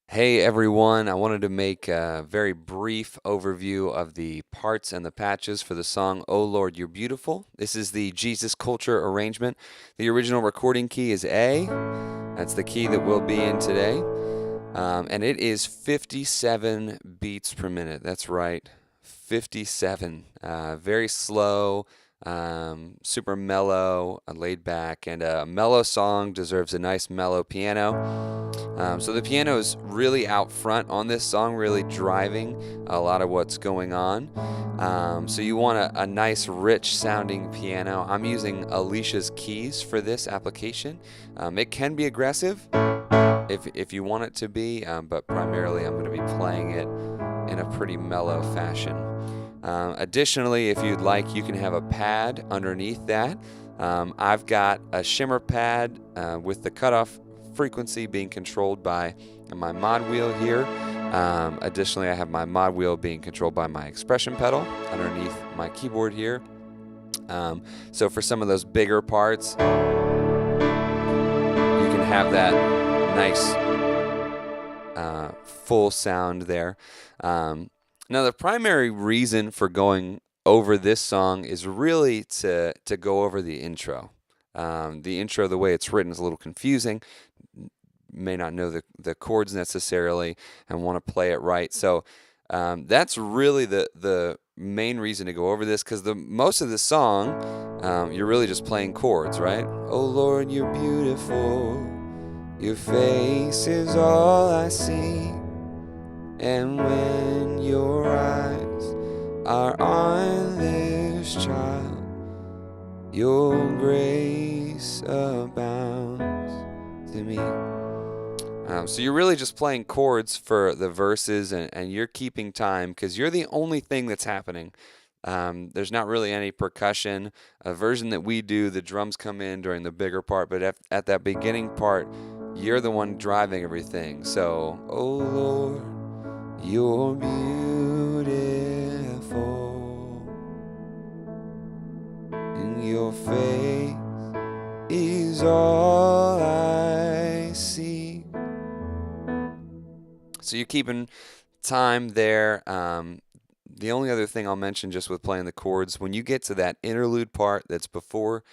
Hey everyone, I wanted to make a very brief overview of the parts and the patches for the song Oh Lord, You're Beautiful. This is the Jesus Culture arrangement. The original recording key is A. That's the key that we'll be in today. And it is 57 beats per minute. That's right, 57. Very slow, super mellow, laid back, and a mellow song deserves a nice mellow piano. So the piano is really out front on this song, really driving a lot of what's going on. So you want a nice, rich sounding piano. I'm using Alicia's keys for this application. It can be aggressive if you want it to be, but primarily I'm going to be playing it in a pretty mellow fashion. Additionally, if you'd like, you can have a pad underneath that. I've got a shimmer pad with the cutoff frequency being controlled by my mod wheel here. Additionally, I have my mod wheel being controlled by my expression pedal underneath my keyboard here. So for some of those bigger parts, you can have that nice full sound there. Now, the primary reason for going over this song is really to go over the intro. The intro, the way it's written, is a little confusing. May not know the chords necessarily and want to play it right. So that's really the main reason to go over this, because the most of the song you're really just playing chords, right? Oh Lord, you're beautiful. Your face is all I see. And when your eyes are on this child, your grace abounds to me. So you're really just playing chords for the verses, and you're keeping time because you're the only thing that's happening. There's not really any percussion. A version that we do, the drums come in during the bigger part, but at that beginning part, you're the one driving everything. So, oh Lord, you're beautiful, and your face is all I see. So you're keeping time there. The only other thing I'll mention just with playing the chords, when you get to that interlude part that's before,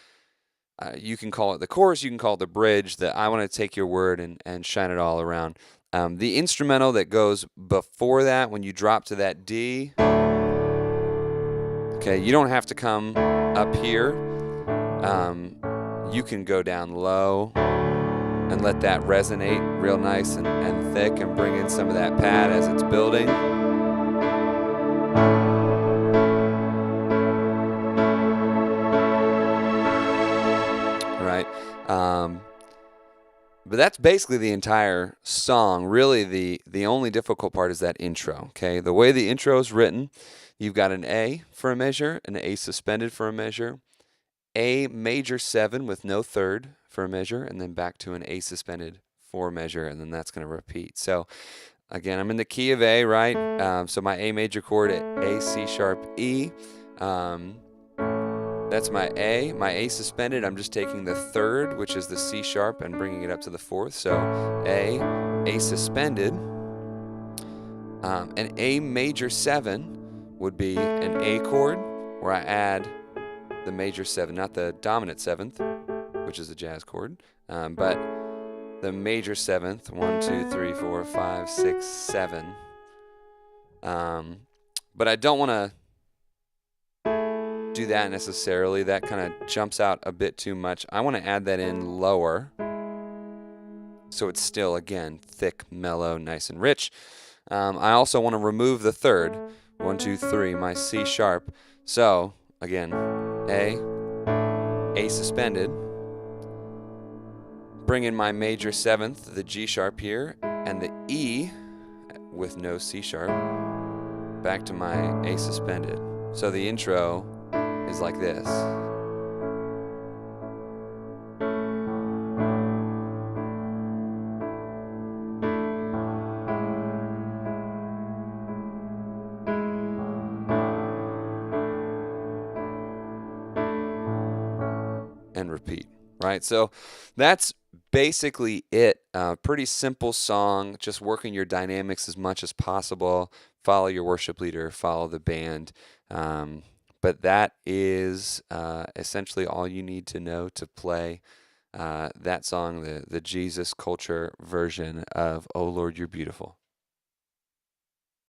you can call it the chorus, you can call it the bridge, that I want to take your word and shine it all around. The instrumental that goes before that, when you drop to that D, okay, you don't have to come up here. You can go down low and let that resonate real nice and thick and bring in some of that pad as it's building. Right? But that's basically the entire song. Really, the only difficult part is that intro. Okay, the way the intro is written, you've got an A for a measure, an A suspended for a measure, A major 7 with no third for a measure, and then back to an A suspended 4 measure, and then that's going to repeat. So again, I'm in the key of A, right? So my A major chord at A, C sharp, E. That's my A suspended. I'm just taking the third, which is the C sharp, and bringing it up to the fourth. So A suspended. An A major 7 would be an A chord where I add the major 7, not the dominant 7th, which is a jazz chord, but the major 7th, 1, 2, 3, 4, 5, 6, 7. But I don't want to do that necessarily. That kind of jumps out a bit too much. I want to add that in lower, so it's still, again, thick, mellow, nice and rich. I also want to remove the third, 1, 2, 3, my C sharp. So again, A suspended, bring in my major 7th, the G sharp here, and the E with no C sharp, back to my A suspended. So the intro is like this. And repeat, right? So that's basically it. Pretty simple song, just working your dynamics as much as possible. Follow your worship leader, follow the band. But that is essentially all you need to know to play that song, the Jesus Culture version of "Oh Lord, You're Beautiful."